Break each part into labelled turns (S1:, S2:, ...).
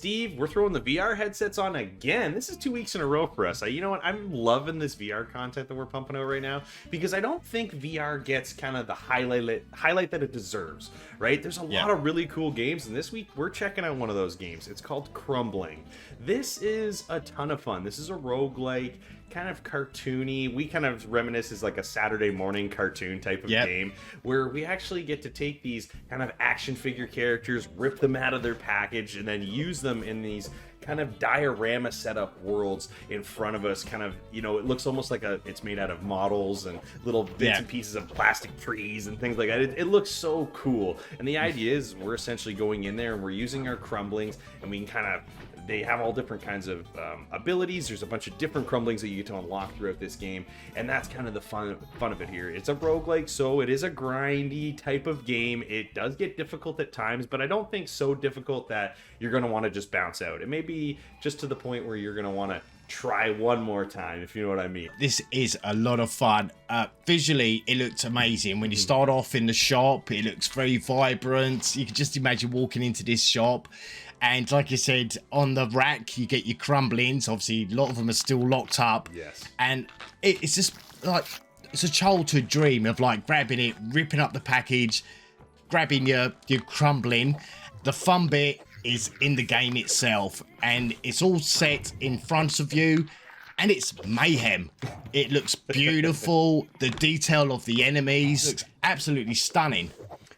S1: Steve, we're throwing the VR headsets on again. This is 2 weeks in a row for us. You know what? I'm loving this VR content that we're pumping out right now because I don't think VR gets kind of the highlight that it deserves, right? There's a lot of really cool games, and this week we're checking out one of those games. It's called Crumbling. This is a ton of fun. This is a roguelike, kind of cartoony. We kind of reminisce as like a Saturday morning cartoon type of game where we actually get to take these kind of action figure characters, rip them out of their package, and then use them in these kind of diorama setup worlds in front of us. Kind of, you know, it looks almost like it's made out of models and little bits and pieces of plastic trees and things like that. It looks so cool. And the idea is we're essentially going in there and we're using our crumblings, and we can kind of, they have all different kinds of abilities. There's a bunch of different crumblings that you get to unlock throughout this game, and that's kind of the fun of it here. It's a roguelike, so it is a grindy type of game. It does get difficult at times, but I don't think so difficult that you're going to want to just bounce out. It may be just to the point where you're going to want to try one more time, if you know what I mean.
S2: This is a lot of fun. Visually, it looks amazing. When you start off in the shop, it looks very vibrant. You can just imagine walking into this shop. And like you said, on the rack, you get your crumblings. Obviously, a lot of them are still locked up.
S1: Yes.
S2: And it's just like, it's a childhood dream of like grabbing it, ripping up the package, grabbing your crumbling. The fun bit is in the game itself, and it's all set in front of you, and it's mayhem. It looks beautiful. The detail of the enemies looks absolutely stunning.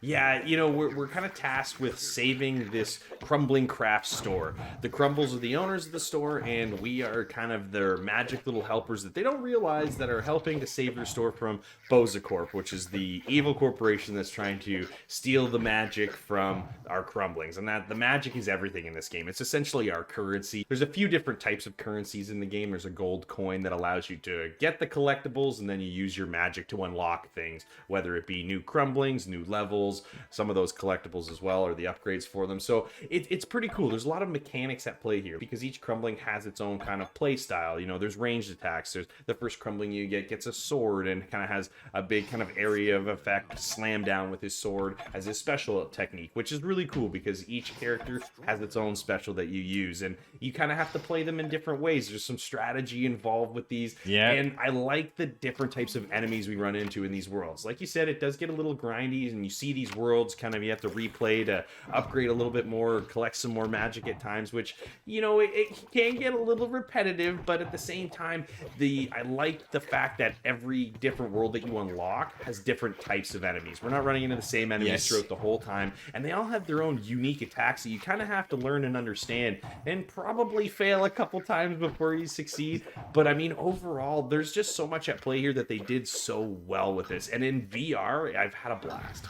S1: Yeah, you know, we're kind of tasked with saving this Crumbling Crafts store. The Crumbles are the owners of the store, and we are kind of their magic little helpers that they don't realize that are helping to save their store from Bozacorp, which is the evil corporation that's trying to steal the magic from our crumblings. And that the magic is everything in this game. It's essentially our currency. There's a few different types of currencies in the game. There's a gold coin that allows you to get the collectibles, and then you use your magic to unlock things, whether it be new crumblings, new levels, some of those collectibles as well, or the upgrades for them. So it's pretty cool. There's a lot of mechanics at play here because each crumbling has its own kind of play style. You know, there's ranged attacks. There's the first crumbling you get gets a sword and kind of has a big kind of area of effect, slam down with his sword as his special technique, which is really cool because each character has its own special that you use, and you kind of have to play them in different ways. There's some strategy involved with these, and I like the different types of enemies we run into in these worlds. Like you said, it does get a little grindy, and you see these worlds kind of, you have to replay to upgrade a little bit more, collect some more magic at times, which, you know, it can get a little repetitive, but at the same time, I like the fact that every different world that you unlock has different types of enemies. We're not running into the same enemies throughout the whole time, and they all have their own unique attacks that you kind of have to learn and understand, and probably fail a couple times before you succeed. But I mean, overall, there's just so much at play here that they did so well with this, and in VR, I've had a blast.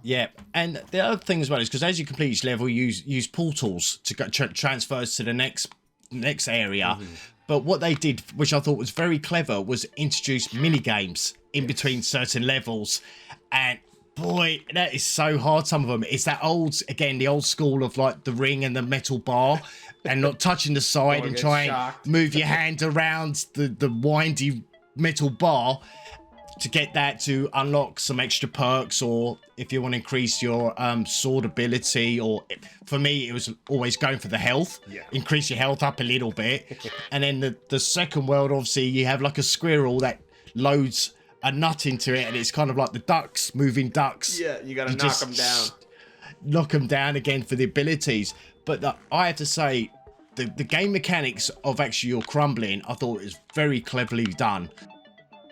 S2: Yeah, and the other thing as well is because as you complete each level, you use portals to go transfers to the next area. But what they did, which I thought was very clever, was introduce mini games in between certain levels, and boy, that is so hard. Some of them, it's that the old school of like the ring and the metal bar, and not touching the side and try and move your hand around the windy metal bar to get that to unlock some extra perks, or if you want to increase your sword ability, or for me it was always going for the health, increase your health up a little bit. And then the second world, obviously you have like a squirrel that loads a nut into it, and it's kind of like the moving ducks.
S1: Yeah, you gotta knock them down.
S2: Knock them down again for the abilities. But I have to say, the game mechanics of actually your crumbling, I thought it was very cleverly done.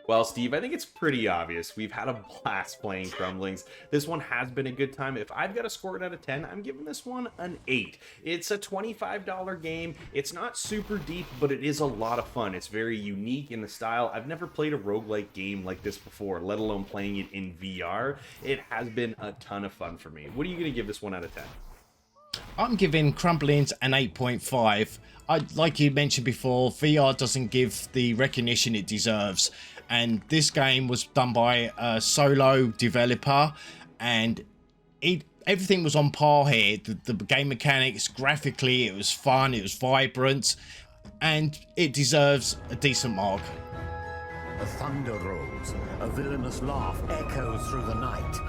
S1: Well, Steve, I think it's pretty obvious. We've had a blast playing Crumblings. This one has been a good time. If I've got to score it out of 10, I'm giving this one an 8. It's a $25 game. It's not super deep, but it is a lot of fun. It's very unique in the style. I've never played a roguelike game like this before, let alone playing it in VR. It has been a ton of fun for me. What are you going to give this one out of 10?
S2: I'm giving Crumblings an 8.5. Like you mentioned before, VR doesn't give the recognition it deserves. And this game was done by a solo developer, and everything was on par here. The game mechanics, graphically, it was fun, it was vibrant, and it deserves a decent mark.
S3: A thunder rolls, a villainous laugh echoes through the night.